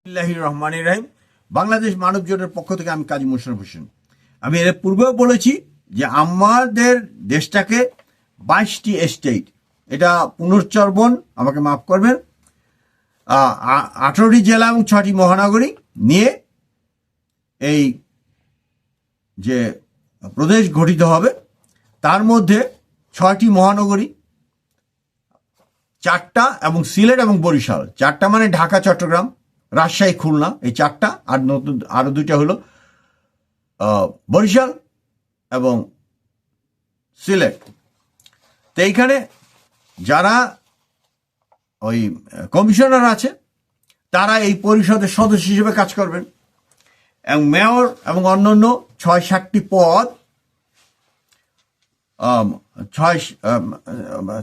বিসমিল্লাহির রহমানির রহিম। বাংলাদেশ মানব জোটের পক্ষ থেকে আমি কাজী মোশাররফ হোসেন। আমি এর পূর্বেও বলেছি যে আমাদের দেশটাকে 22টি স্টেট, এটা পুনশ্চরবণ, আমাকে মাফ করবেন, 18টি জেলা এবং 6টি মহানগরী নিয়ে এই যে প্রদেশ গঠিত হবে। তার মধ্যে 6টি মহানগরী, 4টা এবং সিলেট এবং বরিশাল। 4টা মানে ঢাকা, চট্টগ্রাম, রাজশাহী, খুলনা, এই 4টা। আর নতুন আরো 2টা হলো বরিশাল এবং সিলেট। তো এইখানে যারা ওই কমিশনার আছে তারা এই পরিষদের সদস্য হিসেবে কাজ করবেন, এবং মেয়র এবং অন্যান্য 6-7টি পদ,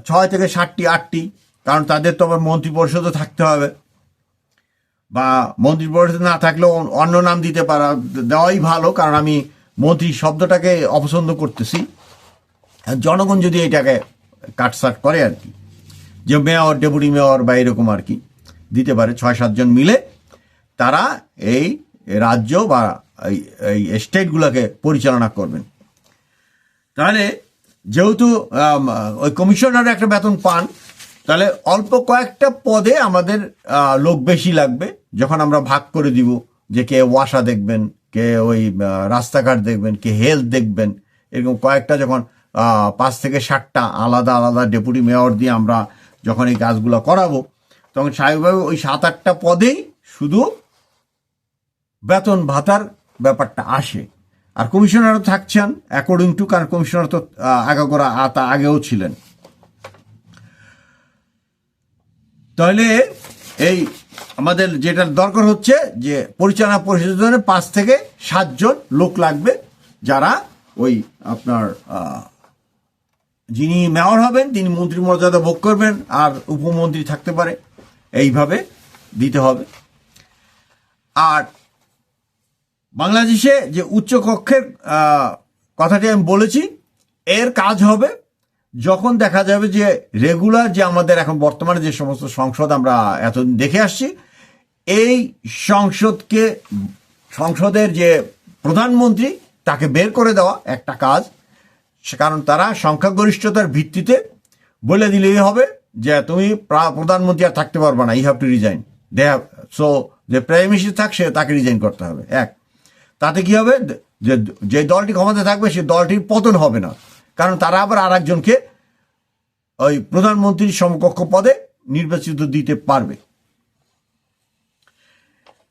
6 থেকে 7টি 8টি, কারণ তাদের তো আবার মন্ত্রী পরিষদও থাকতে হবে, বা মন্ত্রী পরিষদ না থাকলেও অন্য নাম দিতে পারা দেওয়াই ভালো, কারণ আমি মন্ত্রী শব্দটাকে অপছন্দ করতেছি। জনগণ যদি এটাকে কাটসাট করে আর কি, যে মেয়র, ডেপুটি মেয়র বা এরকম আর কি দিতে পারে, 6-7 জন মিলে তারা এই রাজ্য বা এই স্টেটগুলোকে পরিচালনা করবেন। তাহলে যেহেতু ওই কমিশনার একটা বেতন পান, তাহলে অল্প কয়েকটা পদে আমাদের লোক বেশি লাগবে। যখন আমরা ভাগ করে দিব, যে কে ওয়াসা দেখবেন, কে ওই রাস্তাঘাট দেখবেন, কে হেলথ দেখবেন, এরকম কয়েকটা যখন 5 থেকে 7টা আলাদা আলাদা ডেপুটি মেয়র দিয়ে আমরা যখন এই কাজগুলো করাবো, তখন স্বাভাবিকভাবে ওই 7-8টা পদেই শুধু বেতন ভাতার ব্যাপারটা আসে। আর কমিশনারও থাকছেন অ্যাকর্ডিং টু, কারণ কমিশনার তো আগাগোড়া আগেও ছিলেন। তাহলে এই আমাদের যেটা দরকার হচ্ছে যে পরিচালনা পরিষদের জন্য 5 থেকে 7 জন লোক লাগবে, যারা ওই আপনার যিনি মেয়র হবেন তিনি মন্ত্রী মর্যাদা ভোগ করবেন, আর উপমন্ত্রী থাকতে পারে, এইভাবে দিতে হবে। আর বাংলাদেশে যে উচ্চ কক্ষের কথাটি আমি বলেছি, এর কাজ হবে যখন দেখা যাবে যে রেগুলার যে আমাদের এখন বর্তমানে যে সমস্ত সংসদ আমরা এতদিন দেখে আসছি, এই সংসদের যে প্রধানমন্ত্রী তাকে বের করে দেওয়া একটা কাজ। কারণ তারা সংখ্যাগরিষ্ঠতার ভিত্তিতে বলে দিলেই হবে যে তুমি প্রধানমন্ত্রী আর থাকতে পারবে না, you have to resign. So যে প্রাইম মিনিস্টার থাকছে তাকে রিজাইন করতে হবে। তাতে কি হবে, যে দলটি ক্ষমতা থাকবে সে দলটির পতন হবে না, কারণ তারা আবার আর একজনকে ওই প্রধানমন্ত্রীর সমকক্ষ পদে নির্বাচিত দিতে পারবে।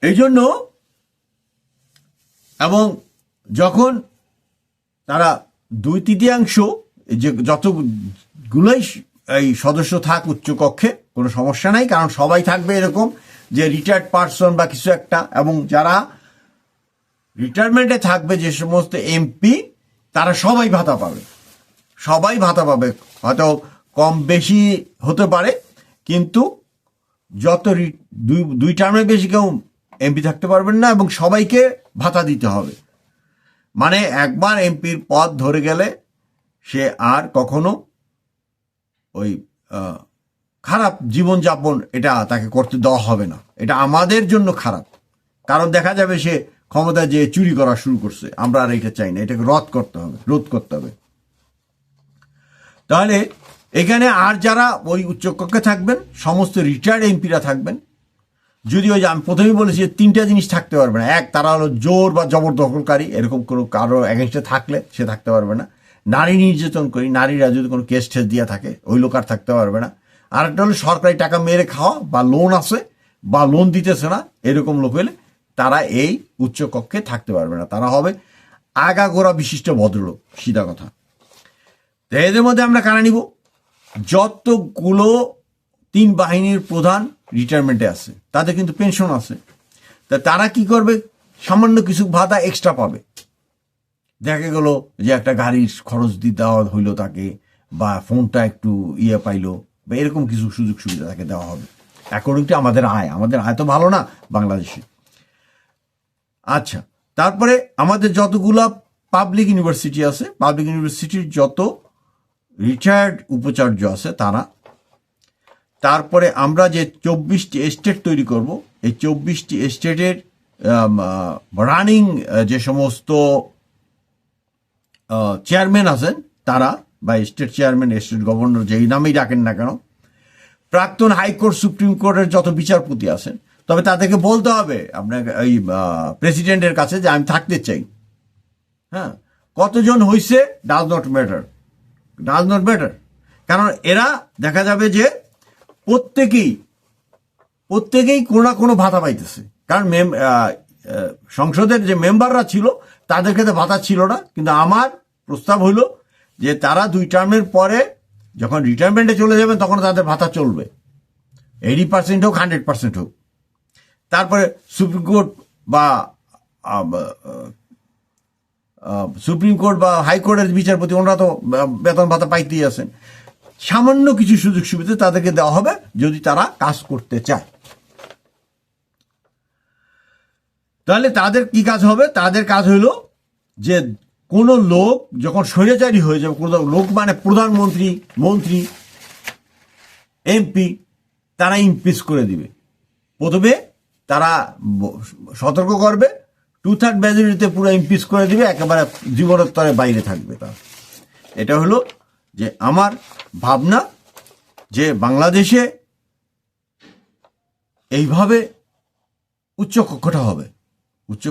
এই জন্য, এবং যখন তারা 2/3 যে যতগুলোই এই সদস্য থাক উচ্চকক্ষে, কোনো সমস্যা নাই, কারণ সবাই থাকবে এরকম যে রিটায়ার্ড পার্সন বা কিছু একটা, এবং যারা রিটায়ারমেন্টে থাকবে যে সমস্ত এমপি, তারা সবাই ভাতা পাবে। হয়তো কম বেশি হতে পারে, কিন্তু যত 2 টার্মের বেশি কেউ এমপি থাকতে পারবেন না, এবং সবাইকে ভাতা দিতে হবে। মানে একবার এমপির পদ ধরে গেলে সে আর কখনো ওই খারাপ জীবনযাপন এটা তাকে করতে দেওয়া হবে না। এটা আমাদের জন্য খারাপ, কারণ দেখা যাবে সে ক্ষমতা যে চুরি করা শুরু করছে। আমরা আর এটা চাই না, এটাকে রোধ করতে হবে। তাহলে এখানে আর যারা ওই উচ্চকক্ষে থাকবেন, সমস্ত রিটায়ার্ড এমপিরা থাকবেন। যদিও যে আমি প্রথমেই বলেছি 3টা জিনিস থাকতে পারবে না। তারা হলো জোর বা জবরদখলকারী, এরকম কোনো কারো এগেনস্টে থাকলে সে থাকতে পারবে না। নারী নির্যাতন করি, নারীরা যদি কোনো কেস ঠেস দিয়ে থাকে, ওই লোক আর থাকতে পারবে না। আর একটা হলো সরকারি টাকা মেরে খাওয়া, বা লোন আছে বা লোন দিতেছে না, এরকম লোক হলে তারা এই উচ্চকক্ষে থাকতে পারবে না। তারা হবে আগাগোড়া বিশিষ্ট ভদ্রলোক, সিধা কথা। তো এদের মধ্যে আমরা কারা নিব? যতগুলো 3 বাহিনীর প্রধান রিটায়ারমেন্টে আছে, তাদের কিন্তু পেনশন আছে। তা তারা কি করবে? সামান্য কিছু ভাতা এক্সট্রা পাবে। দেখা গেল যে একটা গাড়ির খরচ দিয়ে দেওয়া হইলো তাকে, বা ফোনটা একটু পাইলো, বা এরকম কিছু সুযোগ সুবিধা তাকে দেওয়া হবে অ্যাকর্ডিং টু আমাদের আয় তো ভালো না বাংলাদেশে। আচ্ছা, তারপরে আমাদের যতগুলা পাবলিক ইউনিভার্সিটি আছে, পাবলিক ইউনিভার্সিটির যত রিটায়ার্ড উপাচার্য আছে তারপরে আমরা যে 24টি স্টেট তৈরি করব, এই 24টি স্টেটের রানিং যে সমস্ত চেয়ারম্যান আছেন তারা, বা স্টেট চেয়ারম্যান, স্টেট গভর্নর, যেই নামেই ডাকেন না কেন, প্রাক্তন হাইকোর্ট, সুপ্রিম কোর্টের যত বিচারপতি আছেন, তবে তাদেরকে বলতে হবে আপনাকে এই প্রেসিডেন্টের কাছে যে আমি থাকতে চাই। হ্যাঁ, কতজন হয়েছে ডাজ নট ম্যাটার, কারণ এরা দেখা যাবে যে প্রত্যেকেই কোনো না কোনো ভাতা পাইতেছে। কারণ সংসদের যে মেম্বাররা ছিল তাদের ক্ষেত্রে ভাতা ছিল না, কিন্তু আমার প্রস্তাব হইল যে তারা 2 টার্মের পরে যখন রিটায়ারমেন্টে চলে যাবেন তখন তাদের ভাতা চলবে, 80% হোক 100% হোক। তারপরে সুপ্রিম কোর্ট বা হাইকোর্টের বিচারপতি, ওনারা তো বেতন ভাতা পাইতেই আছেন। সামান্য কিছু সুযোগ সুবিধা তাদেরকে দেওয়া হবে যদি তারা কাজ করতে চায়। তাহলে তাদের কি কাজ হবে? তাদের কাজ হলো যে কোনো লোক যখন স্বৈরাচারী হয়ে যাবে, কোনো লোক মানে প্রধানমন্ত্রী, মন্ত্রী, এমপি, তারা ইমপিচ করে দিবে। প্রথমে তারা সতর্ক করবে, 2/3 মেজরিটিতে পুরো ইমপিচ করে দিবে, একেবারে জীবনোত্তরে বাইরে থাকবে তার। এটা হলো যে আমার ভাবনা যে বাংলাদেশে এইভাবে উচ্চ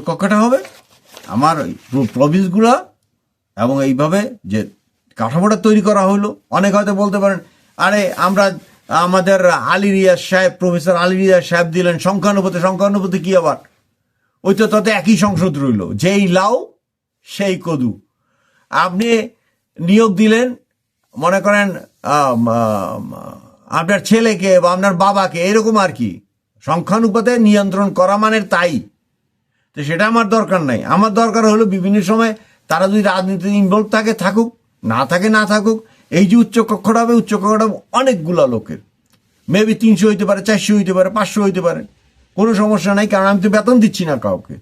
কক্ষটা হবে আমার প্রভিন্সগুলা, এবং এইভাবে যে কাঠামোটা তৈরি করা হলো। অনেক হয়তো বলতে পারেন, আরে আমাদের প্রফেসর আলী রিয়াজ সাহেব দিলেন সংখ্যানুপাতে কি আবার? ওই তো তাতে একই সংসদ রইল, যেই লাউ সেই কদু। আপনি নিয়োগ দিলেন, মনে করেন আপনার ছেলেকে বা আপনার বাবাকে, এরকম আর কি। সংখ্যানুপাতে নিয়ন্ত্রণ করা মানে তাই। তো সেটা আমার দরকার নাই। আমার দরকার হলো বিভিন্ন সময় তারা যদি রাজনীতিতে ইনভলভ থাকে থাকুক, না থাকুক। এই যে উচ্চ কক্ষটা হবে, অনেকগুলা লোকের, মেবি 300 হইতে পারে, 400 হইতে পারে, 500 হইতে পারে, কোনো সমস্যা নাই। কারণ আমি তো বেতন দিচ্ছি না কাউকে,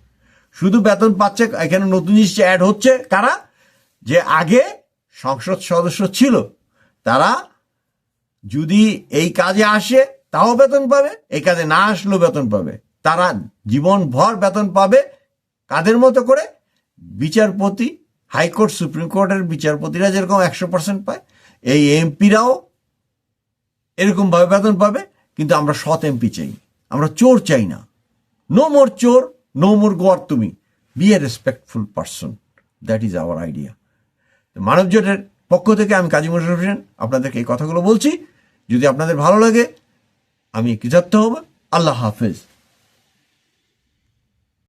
শুধু বেতন পাচ্ছে এখানে নতুন জিনিস অ্যাড হচ্ছে কারা, যে আগে সংসদ সদস্য ছিল তারা যদি এই কাজে আসে তাও বেতন পাবে, এই কাজে না আসলেও বেতন পাবে। তারা জীবনভর বেতন পাবে। কাদের মতো করে? বিচারপতি, হাইকোর্ট, সুপ্রিম কোর্টের বিচারপতিরা যেরকম 100% পায়, এই এমপিরাও এরকম ভাবে বেতন পাবে। কিন্তু আমরা সৎ এমপি চাই, আমরা চোর চাই না। নো মোর চোর, নো মোর গোয়ার তুমি, be a respectful person, that is our idea. মানব জোটের পক্ষ থেকে আমি কাজী মোশাররফ হোসেন আপনাদেরকে এই কথাগুলো বলছি। যদি আপনাদের ভালো লাগে আমি কৃতার্থ হব। আল্লাহ হাফেজ।